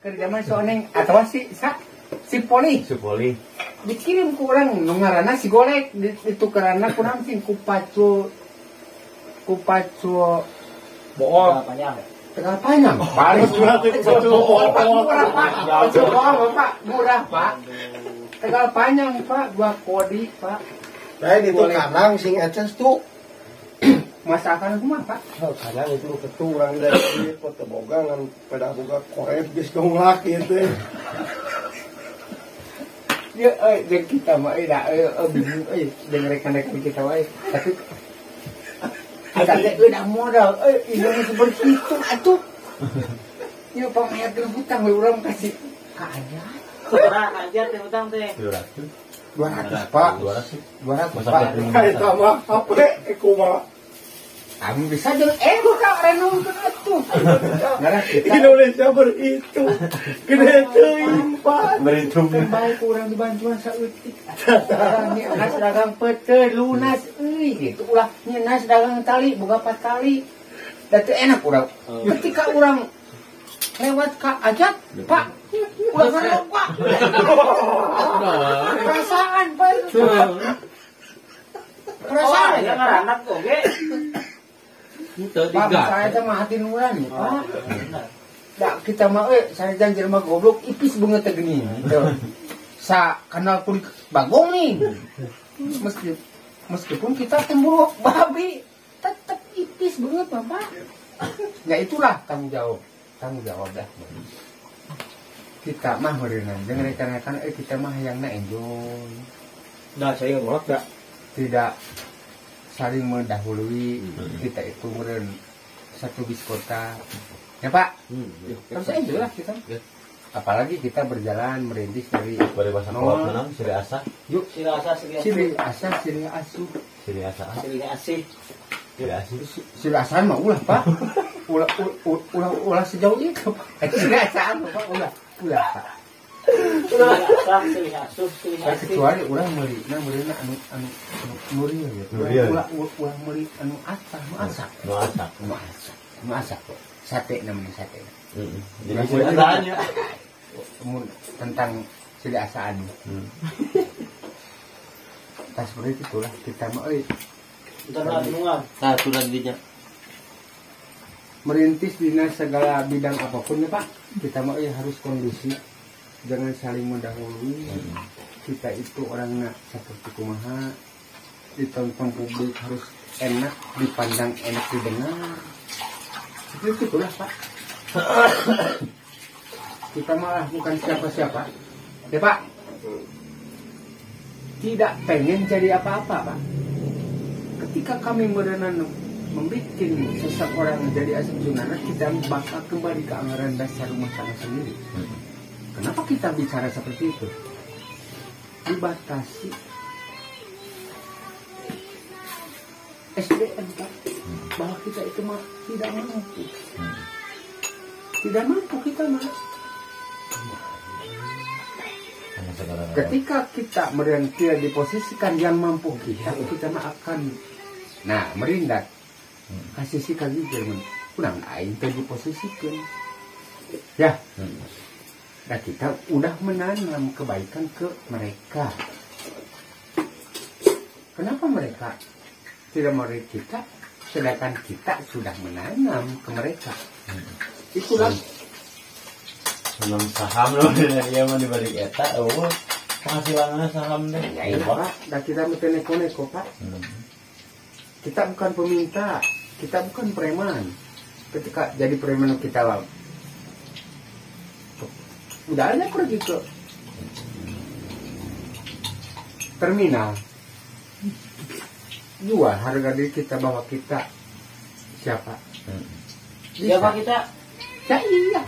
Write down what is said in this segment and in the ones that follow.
zaman soalnya atau si poli dikirim ku orang nungarana si golek ditukeranna kurang sing ku pacu bool tengah panjang paling murah pak tengah panjang pak 2 kodi pak lain itu kanang sing eces tuh masakan kumaha pak kanang itu keturang dari foto boga ngan pada boga korep geus donglak kitu ya jeung kita mah da bingung jeung rekan-rekan kita wae tapi ada udah modal Indonesia begitu atuh ya pamer ke hutang we urang kasih kaaya berapa aja teh hutang teh 200 pak 200 pak eta mah hape kumaha kamu bisa jeung buka renungkeun atuh ngaran kita Indonesia berhitung gede teuing pak berhitung baik urang dibantuan saeutik ini nas dagang peuteun lunas gitu ulah nas dagang tali boga 4 kali da teu enak urang ketika urang lewat ka ajat pak ulah ngarep pak perasaan pak perasaan ya ngaranak oge Pak, saya sama hati nurani, Pak. Dak kita mah saya janji mah goblok ipis banget gini. Sa kenal pun bagong nih. Meskipun kita tembok babi, tetap ipis banget, Pak. Ya itulah tanggung jawab dah. Kita mah meureunna jeung rekan-rekan kita mah hayangna enjoy. Nah, saya ngolak dak. Tidak saling mendahului kita itu meren satu bis kota ya pak terus aja lah kita apalagi kita berjalan merintis dari bahasa kolot menang siri asa yuk siri asa siri mah ulah pak ulah sejauh itu siri asaan pak ulah pak kecuali ulah meuli anu muri ya ulah meuli anu asak sate namanya sate jadi ceritanya tentang sili asaan tas seperti itulah kita mau satu lagi merintis dina segala bidang apapun ya pak kita mau harus kondisi jangan saling mendahului kita itu orangnya seperti kumaha ditonton publik harus enak dipandang enak didengar itu itulah pak kita malah bukan siapa-siapa ya pak tidak pengen jadi apa-apa pak ketika kami membuat seseorang menjadi asam sunana kita bakal kembali ke anggaran dasar rumah tangga sendiri. Kenapa kita bicara seperti itu? Dibatasi SDM Pak, bahwa kita itu mah tidak mampu. Tidak mampu kita mah. Ketika kita tidak diposisikan yang mampu kita mah akan merindak. Kasih sikap Jerman, kurang aing diposisikan. Ya. Nah kita udah menanam kebaikan ke mereka. Kenapa mereka tidak mau kita, sedangkan kita sudah menanam ke mereka? Itulah. Senang saham loh, dia mau dibalik eta, penghasilannya saham deh. Ya iya Pak, dan kita mesti neko-neko Pak. Kita bukan peminta, kita bukan preman. Ketika jadi preman kita lah. Udah aja pergi ke terminal jual harga diri kita bahwa kita siapa kita ya iya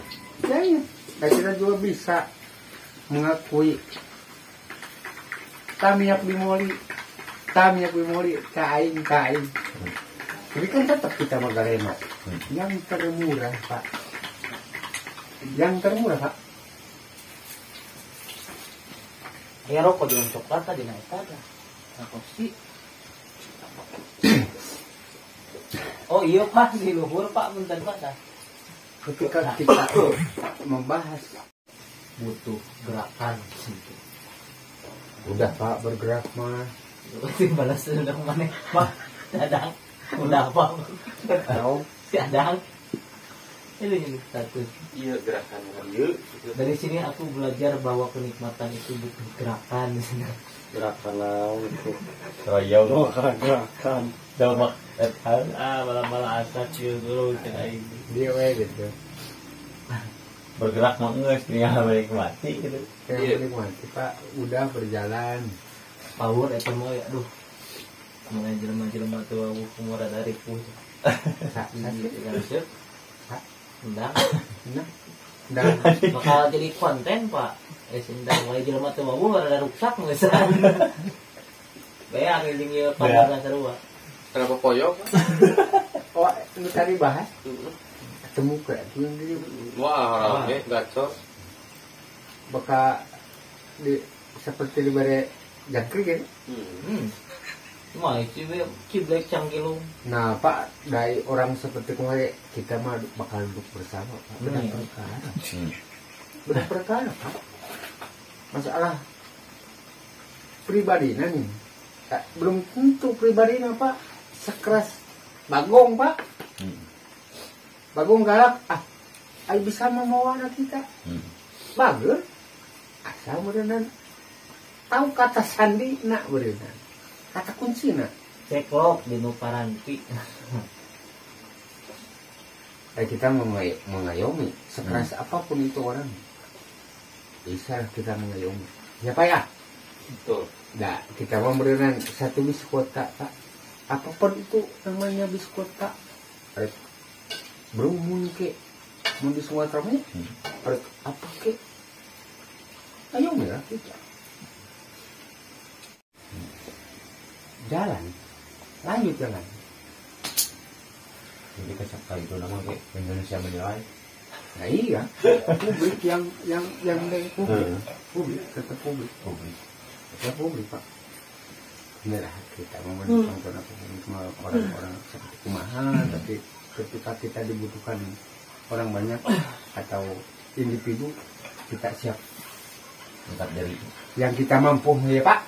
dan kita juga bisa mengakui tamiak bimoli kain tapi kan tetap kita magarena yang termurah Pak ya rokok dengan coklat tadi naik ada. Apa sih? Oh iya Pak, di luhur Pak bentar Pak dah. ketika kita membahas butuh gerakan gitu. udah Pak bergerak mah Itu balas dendam mana? Pak, dadang. Udah apa? tahu Si Adang. Ini satu. Iya gerakan ieu Dari sini aku belajar bahwa kenikmatan itu butuh gerakan. gerakan naon itu. Royong Oh, gerakan. dalam hal Malah-malah asal cium dulu cek aing. dia we gitu bergerak mah geus tinggal menikmati gitu. kayak menikmati Pak udah berjalan Power eta mah aduh. Mulai jelema-jelema tua umur dari pun. sakit Endang. nah dan Bakal jadi konten, Pak. Endang mulai jelema tua umur ada rusak ngeusan. Bayang jeung ieu pandangan sarua. Kenapa koyok? oh ini tadi bahas ketemu ke ini Wah, rame, gacor. bakal di seperti di bare jangkrik kan Cuma itu ciblek cangkilung. nah Pak dari orang seperti kemarin kita mah bakal duduk bersama Pak benar perkara benar perkara Pak masalah pribadi nih belum tentu pribadi Pak sekeras Bagong Pak Bagong galak ayo bisa membawa anak kita bagus asal berenang tahu kata sandi nak berenang kata kunci nak Ceklok di nu paranti. kita mengayomi sekeras apapun itu orang bisa kita mengayomi ya Pak ya Betul. nah kita mau berenang satu bis kota Pak apapun itu namanya bis kota berumun ke mau di Sumatera mah apa ke ayo lah kita jalan lanjut jalan Jadi kesakal itu nama kayak Indonesia menilai. nah iya publik yang publik tetap publik Pak inilah kita memenangkan orang-orang seperti kumaha tapi ketika kita dibutuhkan orang banyak atau individu kita siap Angkat dari yang kita mampu ya Pak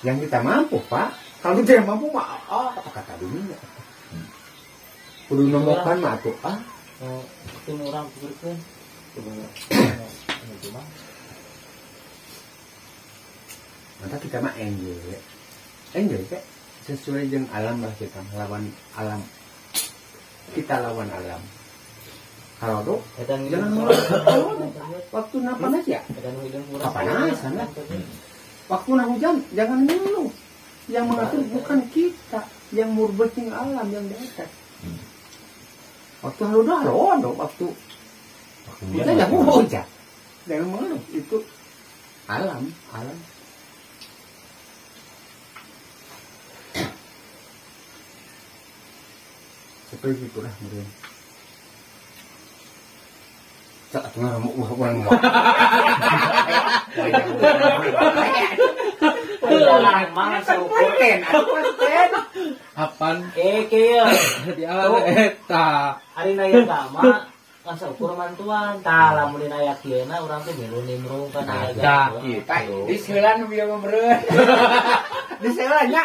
yang kita mampu Pak kalau tidak mampu mah apa kata dunia kudu nomokan mah atuh Itu orang pikirkeun. Coba. Coba. maka kita mah enjoy Kak sesuai dengan alam lah kita lawan alam kita lawan alam kalau tuh Edan jangan ngomong. waktu napan aja Edan hidung kurang. Kapanasan lah. waktu nah hujan jangan ngeluh yang mengatur bukan kita yang murbeting alam yang di atas waktu haludah haluan waktu kita jangan hujan jangan mengeluh itu alam seperti itulah mungkin cak tengah mau orang mau Mana seukur. Apaan Kieu. di alam eta Ari naya gama kan seukur mantuan. Tah lamun dina aya kieuna urang teh milu nimrung kan aya nah gama. di selan biar memberen di selannya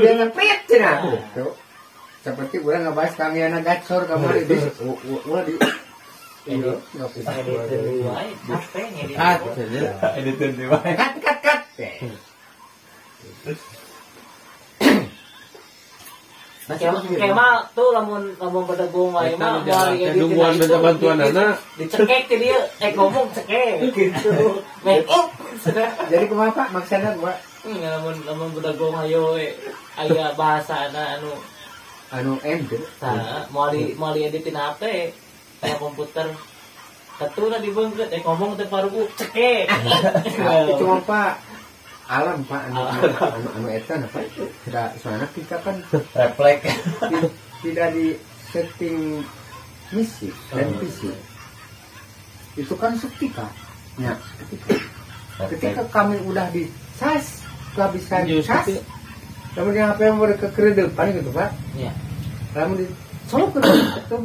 biar ngeprit cenah tuh seperti orang ngebahas kami anak gacor kamari di ulah di iya nggak bisa Editor wae, capek ngedit. editor di mana? cut Kema tuh lamun berdagung wae mah Eta nungguan minta bantuan anak. Dicekek ke dia, ngomong cekek gitu. Make up. jadi kumaha Pak maksana gua Lamun berdagung ayo aya bahasana anu ende tah moal editin HP kayak komputer. Katuna dibeungkeut ngomong teh parugu cekek. cuma Pak alam Pak anu eta apa tidak soalnya kita kan Refleks. tidak di setting misi dan visi itu kan seketika ya ketika kami udah di SAS kehabisan SAS kemudian apa yang mereka ke depan gitu Pak Iya. lalu di solo ke depan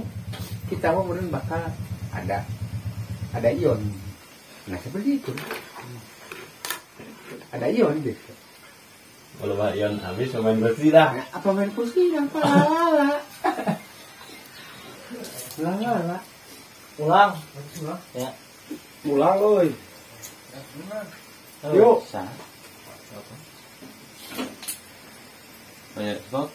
kita mau kemudian bakal ada ion. Nah seperti itu. Ada ion gitu. Kalau Pak Ion habis main bersih dah. Nah, apa main pusing apa lala. Lala. Ulang. Ya. Mulang euy. Oh, Yuk. Sa. Banyak sok.